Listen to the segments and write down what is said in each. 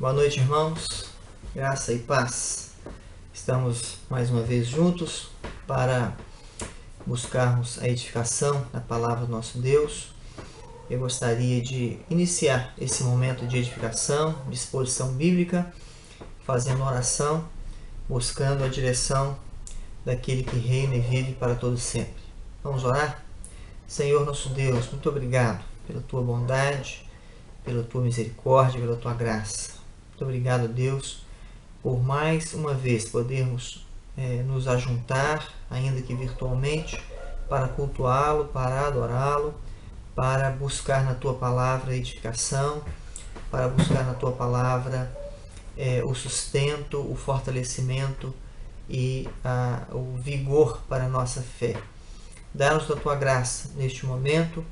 Boa noite, irmãos. Graça e paz. Estamos mais uma vez juntos para buscarmos a edificação da palavra do nosso Deus. Eu gostaria de iniciar esse momento de edificação, de exposição bíblica, fazendo oração, buscando a direção daquele que reina e vive para todo sempre. Vamos orar? Senhor nosso Deus, muito obrigado pela tua bondade, pela tua misericórdia, pela tua graça. Muito obrigado, Deus, por mais uma vez podermos nos ajuntar, ainda que virtualmente, para cultuá-lo, para adorá-lo, para buscar na tua palavra a edificação, para buscar na tua palavra o sustento, o fortalecimento e o vigor para a nossa fé. Dá-nos da tua graça neste momento,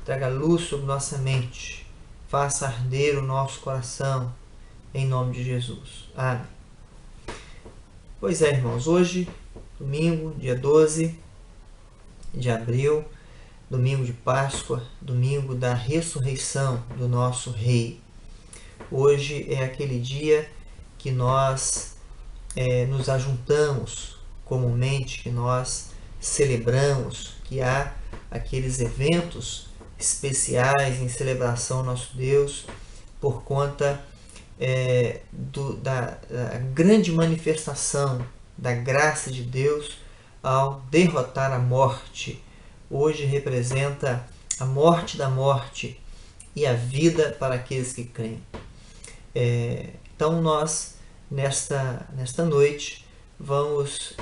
traga luz sobre nossa mente, faça arder o nosso coração, em nome de Jesus. Amém. Pois é, irmãos, hoje, domingo, dia 12 de abril, domingo de Páscoa, domingo da ressurreição do nosso Rei. Hoje é aquele dia que nós nos ajuntamos comumente, que nós celebramos, que há aqueles eventos especiais em celebração ao nosso Deus por conta da grande manifestação da graça de Deus ao derrotar a morte. Hoje representa a morte da morte e a vida para aqueles que creem. Então nós, nesta noite, vamos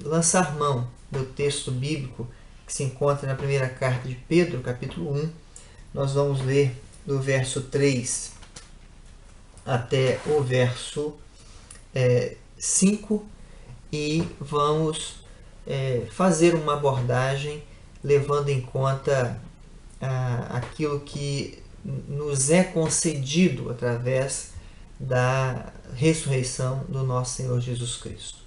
lançar mão do texto bíblico que se encontra na primeira carta de Pedro, capítulo 1. Nós vamos ler do verso 3 até o verso 5 e vamos fazer uma abordagem levando em conta aquilo que nos é concedido através da ressurreição do nosso Senhor Jesus Cristo.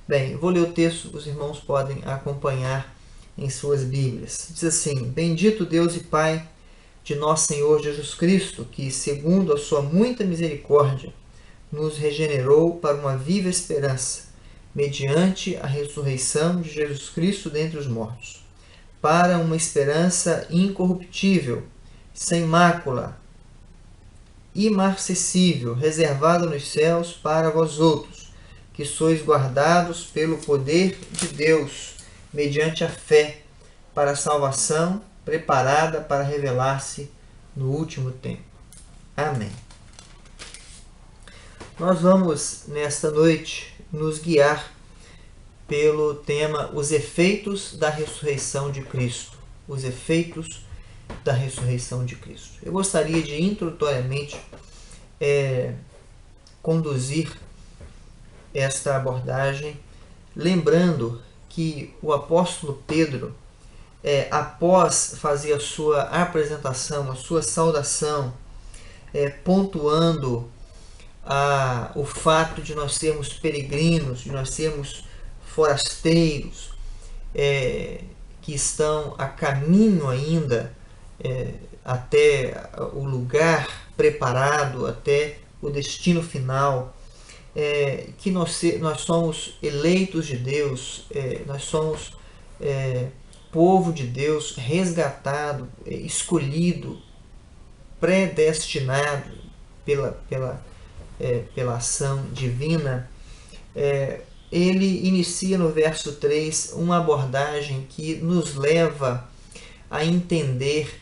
Bem, eu vou ler o texto, os irmãos podem acompanhar em suas Bíblias. Diz assim: Bendito Deus e Pai de nosso Senhor Jesus Cristo, que, segundo a sua muita misericórdia, nos regenerou para uma viva esperança, mediante a ressurreição de Jesus Cristo dentre os mortos, para uma esperança incorruptível, sem mácula, imarcessível, reservada nos céus para vós outros, que sois guardados pelo poder de Deus, mediante a fé, para a salvação preparada para revelar-se no último tempo. Amém. Nós vamos, nesta noite, nos guiar pelo tema Os efeitos da ressurreição de Cristo. Os efeitos da ressurreição de Cristo. Eu gostaria de, introdutoriamente, conduzir esta abordagem, lembrando que o apóstolo Pedro, após fazer a sua apresentação, a sua saudação, pontuando o fato de nós sermos peregrinos, de nós sermos forasteiros, que estão a caminho ainda até o lugar preparado, até o destino final, que nós somos eleitos de Deus, nós somos povo de Deus, resgatado, escolhido, predestinado pela ação divina. Ele inicia no verso 3 uma abordagem que nos leva a entender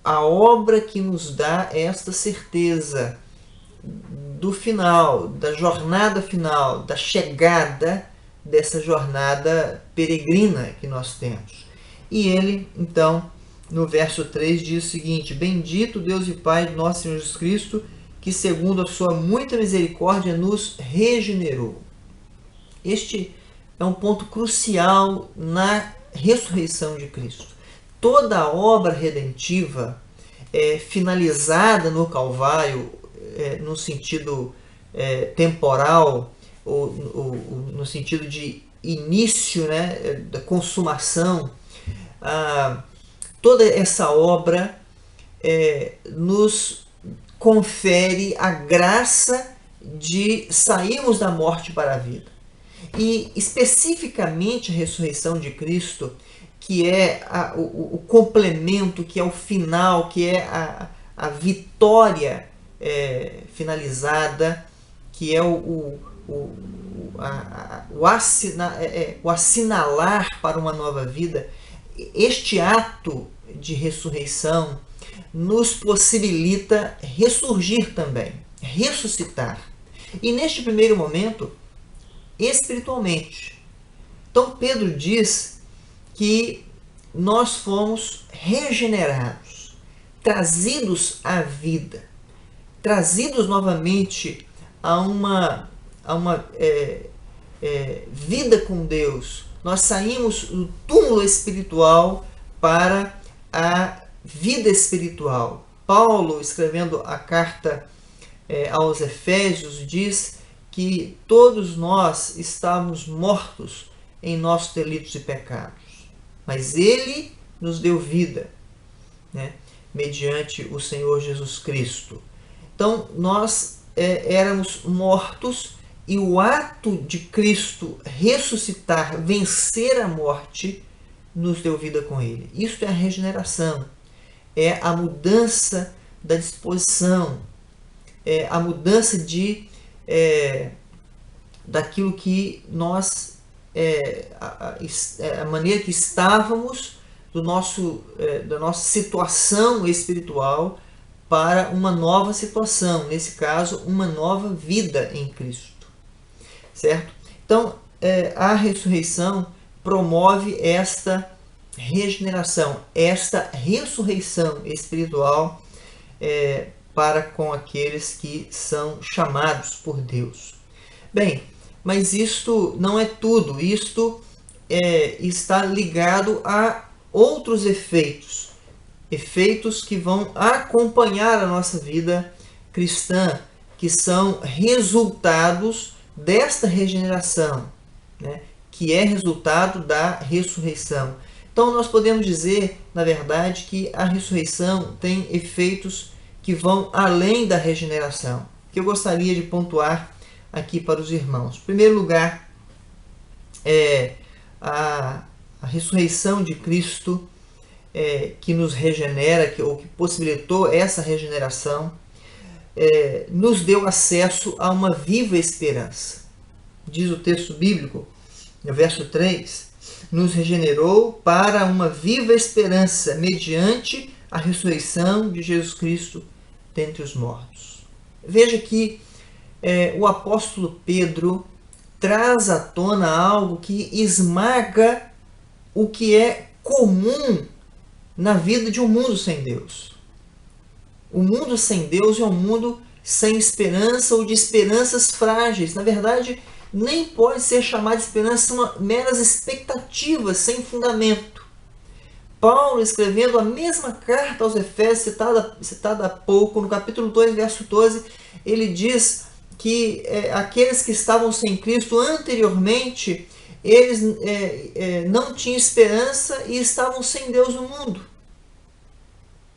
a obra que nos dá esta certeza do final, da jornada final, da chegada dessa jornada peregrina que nós temos. E ele, então, no verso 3 diz o seguinte: Bendito Deus e Pai de nosso Senhor Jesus Cristo, que segundo a sua muita misericórdia nos regenerou. Este é um ponto crucial na ressurreição de Cristo. Toda a obra redentiva finalizada no Calvário, no sentido temporal, ou no sentido de início, da consumação, toda essa obra nos confere a graça de sairmos da morte para a vida. E especificamente a ressurreição de Cristo, que é o complemento, que é o final, que é a vitória finalizada, que é o assinalar para uma nova vida. Este ato de ressurreição nos possibilita ressurgir também, ressuscitar. E neste primeiro momento, espiritualmente. Então Pedro diz que nós fomos regenerados, trazidos à vida, trazidos novamente a uma vida com Deus. Nós saímos do túmulo espiritual para a vida espiritual. Paulo, escrevendo a carta aos Efésios, diz que todos nós estávamos mortos em nossos delitos e pecados, mas Ele nos deu vida, né, mediante o Senhor Jesus Cristo. Então nós éramos mortos, e o ato de Cristo ressuscitar, vencer a morte, nos deu vida com Ele. Isso é a regeneração, é a mudança da disposição, é a mudança daquilo que nós, a maneira que estávamos, da nossa situação espiritual, para uma nova situação, nesse caso, uma nova vida em Cristo. Certo? Então, a ressurreição promove esta regeneração, esta ressurreição espiritual para com aqueles que são chamados por Deus. Bem, mas isto não é tudo. Isto está ligado a outros efeitos. Efeitos que vão acompanhar a nossa vida cristã, que são resultados desta regeneração, né, que é resultado da ressurreição. Então nós podemos dizer, na verdade, que a ressurreição tem efeitos que vão além da regeneração, que eu gostaria de pontuar aqui para os irmãos. Em primeiro lugar, a ressurreição de Cristo, que nos regenera, ou que possibilitou essa regeneração, nos deu acesso a uma viva esperança. Diz o texto bíblico, no verso 3, nos regenerou para uma viva esperança, mediante a ressurreição de Jesus Cristo dentre os mortos. Veja que o apóstolo Pedro traz à tona algo que esmaga o que é comum na vida de um mundo sem Deus. O mundo sem Deus é um mundo sem esperança, ou de esperanças frágeis. Na verdade, nem pode ser chamado de esperança, são meras expectativas sem fundamento. Paulo, escrevendo a mesma carta aos Efésios, citada há pouco, no capítulo 2, verso 12, ele diz que aqueles que estavam sem Cristo anteriormente, eles não tinham esperança e estavam sem Deus no mundo.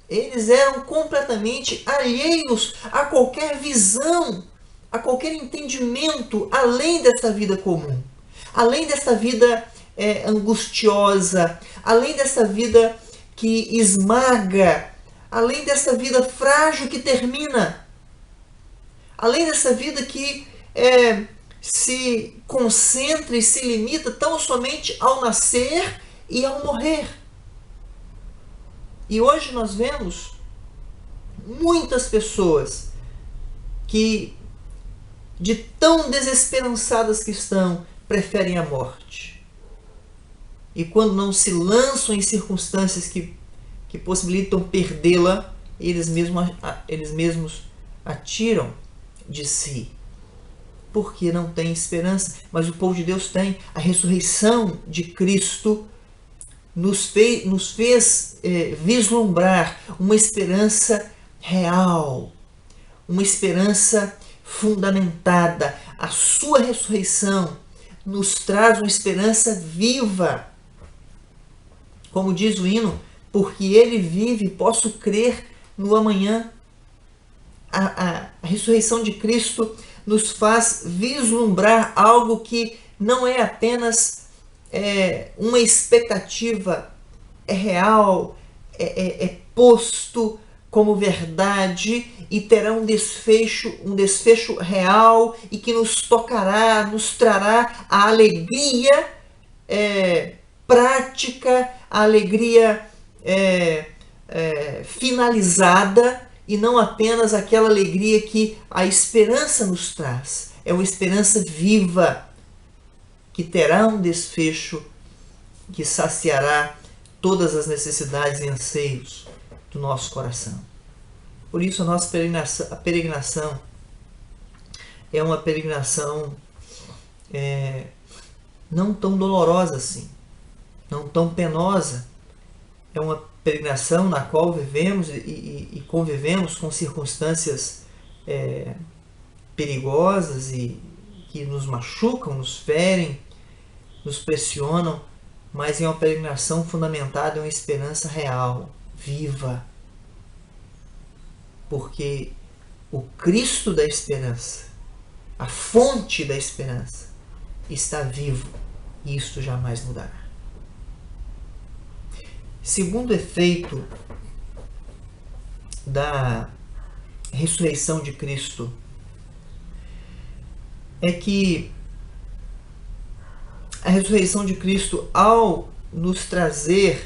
Eles eram completamente alheios a qualquer visão, a qualquer entendimento além dessa vida comum, além dessa vida angustiosa, além dessa vida que esmaga, além dessa vida frágil que termina, além dessa vida que se concentra e se limita tão somente ao nascer e ao morrer. E hoje nós vemos muitas pessoas que, de tão desesperançadas que estão, preferem a morte. E quando não se lançam em circunstâncias que possibilitam perdê-la, eles mesmos atiram de si. Porque não tem esperança. Mas o povo de Deus tem. A ressurreição de Cristo nos fez vislumbrar uma esperança real, uma esperança fundamentada. A sua ressurreição nos traz uma esperança viva. Como diz o hino, porque ele vive, posso crer no amanhã. A ressurreição de Cristo nos faz vislumbrar algo que não é apenas uma expectativa real, posto como verdade e terá um desfecho real e que nos tocará, nos trará a alegria prática, a alegria finalizada, e não apenas aquela alegria que a esperança nos traz. É uma esperança viva que terá um desfecho que saciará todas as necessidades e anseios do nosso coração. Por isso a nossa peregrinação é uma peregrinação não tão dolorosa assim, não tão penosa. É uma peregrinação na qual vivemos e convivemos com circunstâncias perigosas e que nos machucam, nos ferem, nos pressionam, mas é uma peregrinação fundamentada em uma esperança real, viva. Porque o Cristo da esperança, a fonte da esperança, está vivo e isto jamais mudará. Segundo efeito da ressurreição de Cristo é que a ressurreição de Cristo, ao nos trazer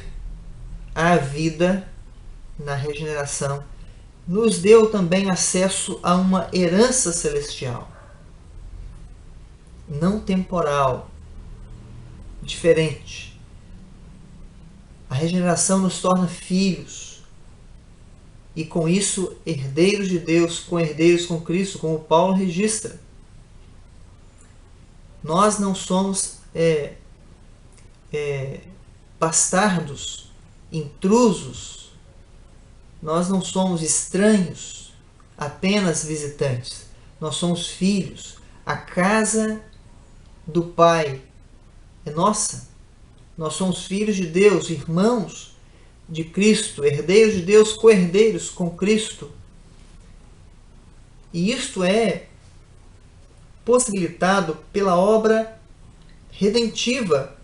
à vida na regeneração, nos deu também acesso a uma herança celestial, não temporal, diferente. A regeneração nos torna filhos e, com isso, herdeiros de Deus, co-herdeiros com Cristo, como Paulo registra. Nós não somos bastardos, intrusos, nós não somos estranhos, apenas visitantes. Nós somos filhos. A casa do Pai é nossa. Nós somos filhos de Deus, irmãos de Cristo, herdeiros de Deus, co-herdeiros com Cristo. E isto é possibilitado pela obra redentiva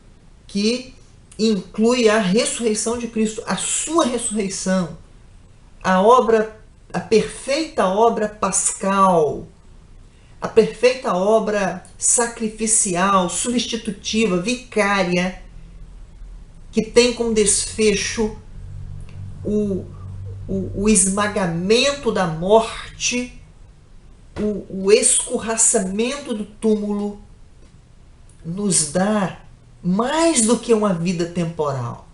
que inclui a ressurreição de Cristo, a sua ressurreição, a perfeita obra pascal, a perfeita obra sacrificial, substitutiva, vicária, que tem como desfecho o esmagamento da morte, o escorraçamento do túmulo, nos dá mais do que uma vida temporal.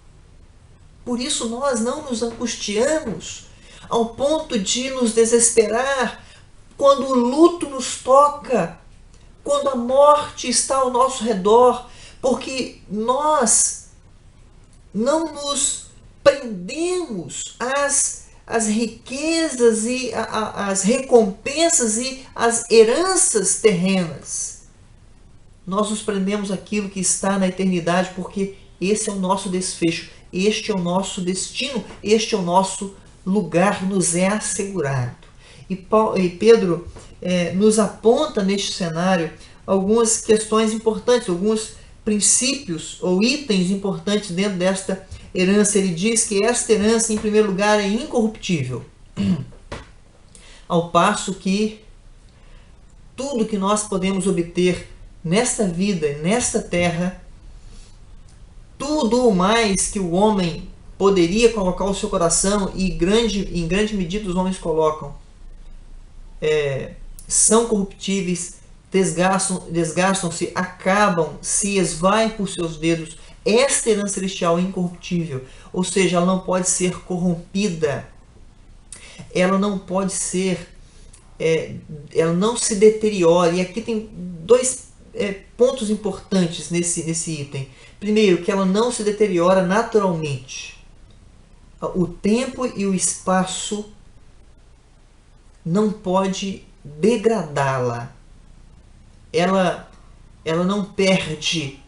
Por isso nós não nos angustiamos ao ponto de nos desesperar quando o luto nos toca, quando a morte está ao nosso redor, porque nós não nos prendemos às riquezas e às recompensas e às heranças terrenas. Nós nos prendemos àquilo que está na eternidade, porque esse é o nosso desfecho, este é o nosso destino, este é o nosso lugar, nos é assegurado. E Pedro nos aponta neste cenário algumas questões importantes, alguns princípios ou itens importantes dentro desta herança. Ele diz que esta herança, em primeiro lugar, é incorruptível, ao passo que tudo que nós podemos obter nesta vida, nesta terra, tudo o mais que o homem poderia colocar o seu coração, e em grande medida os homens colocam, são corruptíveis, desgastam-se, acabam, se esvaem por seus dedos. Esta herança celestial é incorruptível, ou seja, ela não pode ser corrompida, ela não pode ser, ela não se deteriora. E aqui tem dois pontos importantes nesse item. Primeiro, que ela não se deteriora naturalmente. O tempo e o espaço não pode degradá-la. Ela não perde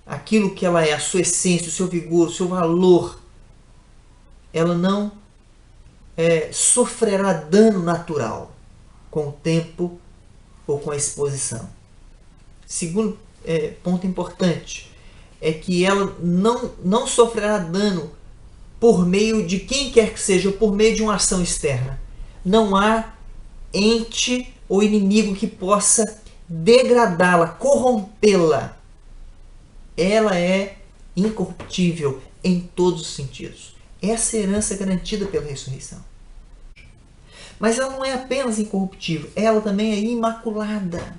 aquilo que ela é, a sua essência, o seu vigor, o seu valor. Ela não sofrerá dano natural. com o tempo ou com a exposição. Segundo ponto importante é que ela não sofrerá dano por meio de quem quer que seja, ou por meio de uma ação externa. Não há ente ou inimigo que possa degradá-la, corrompê-la. Ela é incorruptível em todos os sentidos. Essa é a herança garantida pela ressurreição. Mas ela não é apenas incorruptível, ela também é imaculada.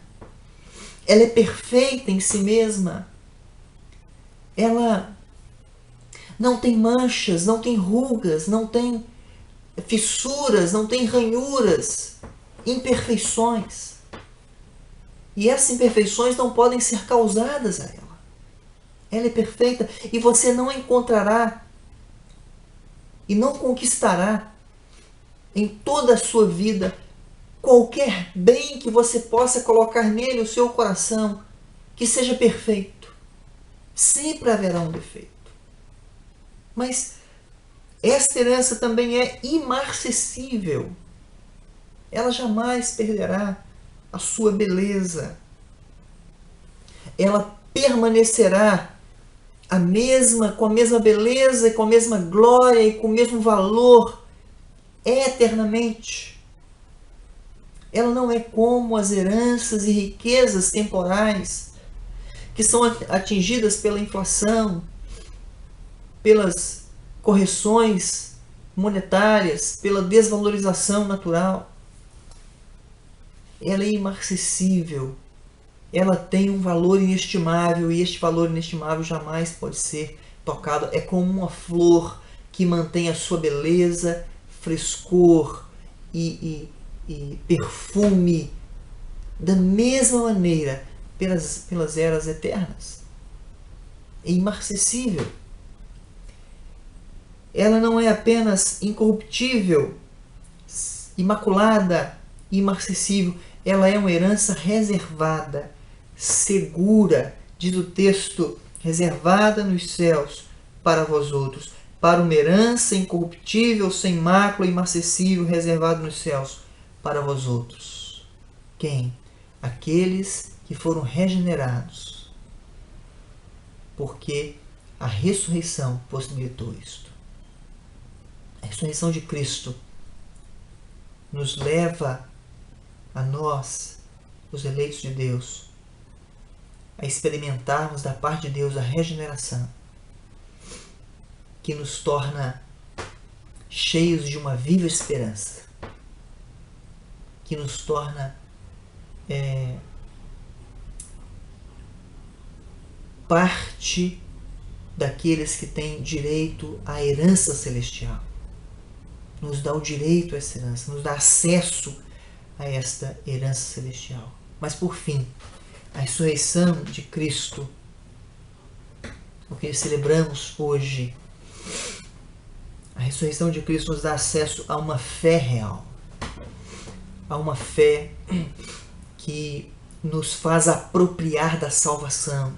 Ela é perfeita em si mesma. Ela não tem manchas, não tem rugas, não tem fissuras, não tem ranhuras, imperfeições. E essas imperfeições não podem ser causadas a ela. Ela é perfeita e você não encontrará e não conquistará em toda a sua vida qualquer bem que você possa colocar nele o seu coração que seja perfeito. Sempre haverá um defeito. Mas esta herança também é imarcessível. Ela jamais perderá a sua beleza. Ela permanecerá com a mesma beleza e com a mesma glória e com o mesmo valor eternamente. Ela não é como as heranças e riquezas temporais que são atingidas pela inflação, pelas correções monetárias, pela desvalorização natural. Ela é imarcessível. Ela tem um valor inestimável e este valor inestimável jamais pode ser tocado. É como uma flor que mantém a sua beleza, frescor e perfume da mesma maneira pelas eras eternas. É imarcessível. Ela não é apenas incorruptível, imaculada, imarcessível. Ela é uma herança reservada, segura, diz o texto, reservada nos céus para vós outros, para uma herança incorruptível, sem mácula, imarcessível, reservada nos céus para vós outros. Quem? Aqueles que foram regenerados, porque a ressurreição possibilitou isto. A ressurreição de Cristo nos leva a nós, os eleitos de Deus, a experimentarmos da parte de Deus a regeneração, que nos torna cheios de uma viva esperança, que nos torna parte daqueles que têm direito à herança celestial. Nos dá o direito a essa herança, nos dá acesso a esta herança celestial. Mas por fim, a ressurreição de Cristo, o que celebramos hoje, a ressurreição de Cristo nos dá acesso a uma fé real, a uma fé que nos faz apropriar da salvação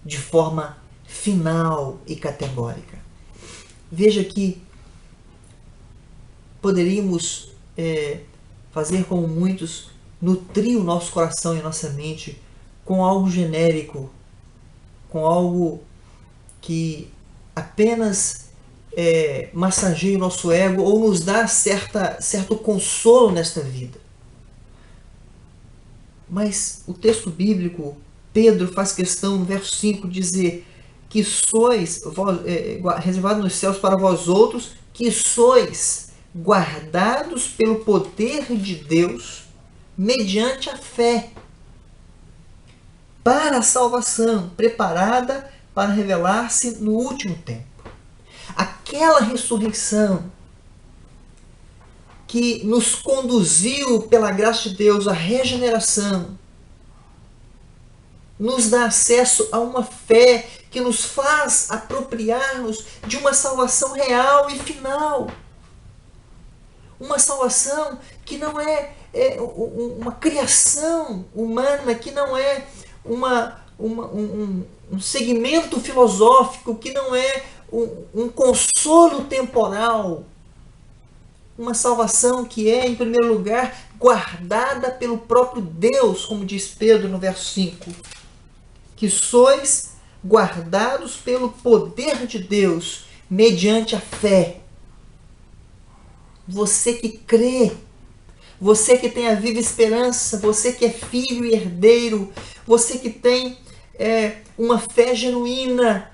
de forma final e categórica. Veja que poderíamos fazer como muitos, nutrir o nosso coração e a nossa mente com algo genérico, com algo que apenas massageia o nosso ego ou nos dá certo consolo nesta vida. Mas o texto bíblico, Pedro faz questão no verso 5 dizer que sois reservados nos céus para vós outros, que sois guardados pelo poder de Deus mediante a fé para a salvação, preparada para revelar-se no último tempo. Aquela ressurreição que nos conduziu pela graça de Deus à regeneração, nos dá acesso a uma fé que nos faz apropriar-nos de uma salvação real e final. Uma salvação que não é uma criação humana, que não é um segmento filosófico, que não é um consolo temporal, uma salvação que é, em primeiro lugar, guardada pelo próprio Deus, como diz Pedro no verso 5. Que sois guardados pelo poder de Deus, mediante a fé. Você que crê, você que tem a viva esperança, você que é filho e herdeiro, você que tem uma fé genuína,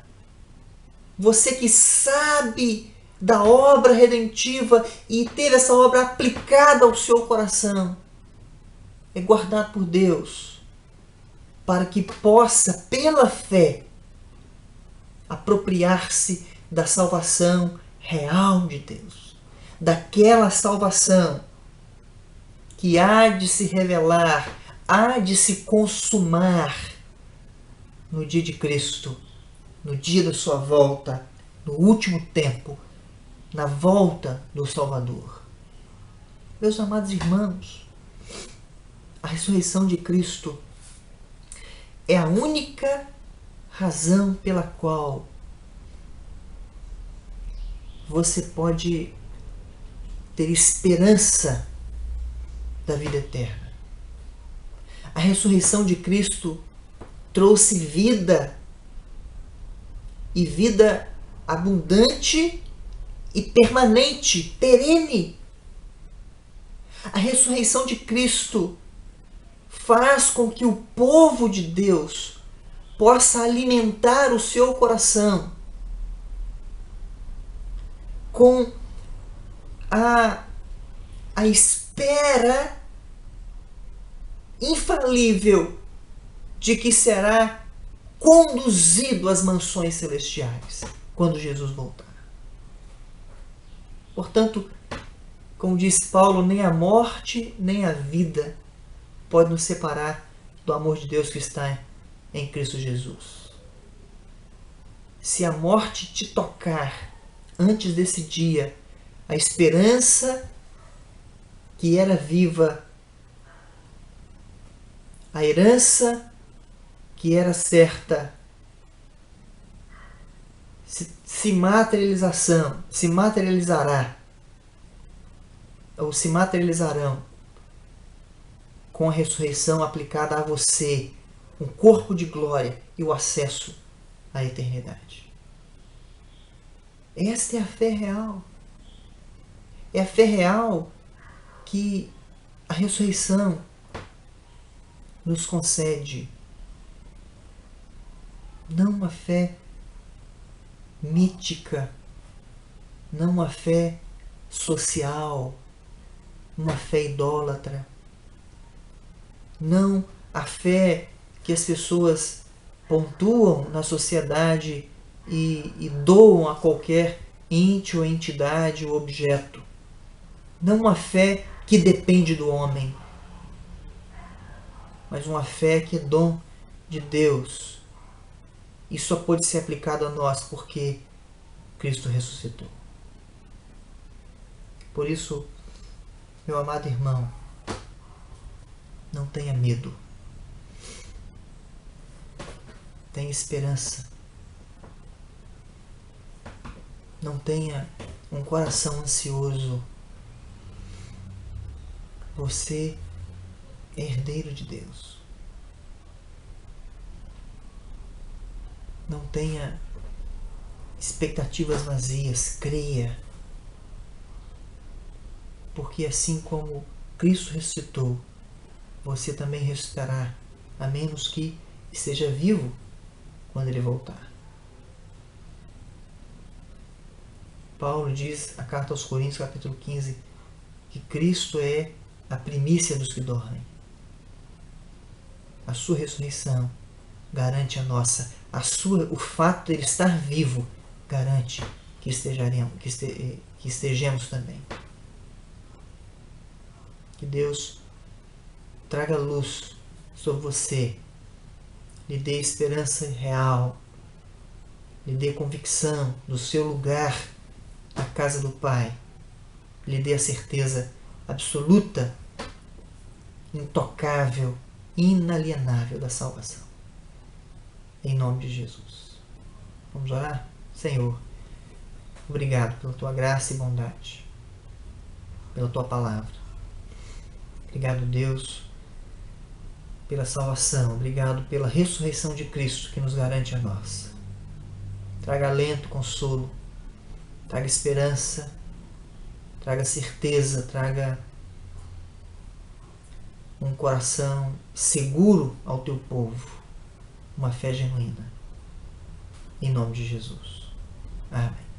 você que sabe da obra redentiva e teve essa obra aplicada ao seu coração, é guardado por Deus, para que possa, pela fé, apropriar-se da salvação real de Deus, daquela salvação que há de se revelar, há de se consumar no dia de Cristo, no dia da sua volta, no último tempo, na volta do Salvador. Meus amados irmãos, a ressurreição de Cristo é a única razão pela qual você pode ter esperança da vida eterna. A ressurreição de Cristo trouxe vida, e vida abundante e permanente, perene. A ressurreição de Cristo faz com que o povo de Deus possa alimentar o seu coração com a espera infalível de que será conduzido às mansões celestiais quando Jesus voltar. Portanto, como diz Paulo, nem a morte nem a vida pode nos separar do amor de Deus que está em Cristo Jesus. Se a morte te tocar antes desse dia, a esperança que era viva, a herança que era certa, se materializará, ou se materializarão com a ressurreição aplicada a você, um corpo de glória e o acesso à eternidade. Esta é a fé real. É a fé real que a ressurreição nos concede. Não uma fé mítica, não uma fé social, uma fé idólatra, não a fé que as pessoas pontuam na sociedade e doam a qualquer ente ou entidade ou objeto. Não uma fé que depende do homem, mas uma fé que é dom de Deus e só pode ser aplicado a nós porque Cristo ressuscitou. Por isso, meu amado irmão, não tenha medo. Tenha esperança. Não tenha um coração ansioso. Você é herdeiro de Deus. Não tenha expectativas vazias. Creia. Porque assim como Cristo ressuscitou, você também ressuscitará, a menos que esteja vivo quando ele voltar. Paulo diz, a carta aos Coríntios, capítulo 15, que Cristo é a primícia dos que dormem. A sua ressurreição garante a nossa. O fato de ele estar vivo garante que estejamos também. Que Deus traga luz sobre você, lhe dê esperança real, lhe dê convicção do seu lugar na casa do Pai, lhe dê a certeza absoluta, intocável, inalienável da salvação. Em nome de Jesus. Vamos orar? Senhor, obrigado pela tua graça e bondade. pela tua palavra. Obrigado, Deus, pela salvação. Obrigado pela ressurreição de Cristo que nos garante a nós. Traga alento, consolo, traga esperança, traga certeza, traga um coração seguro ao teu povo, uma fé genuína. Em nome de Jesus. Amém.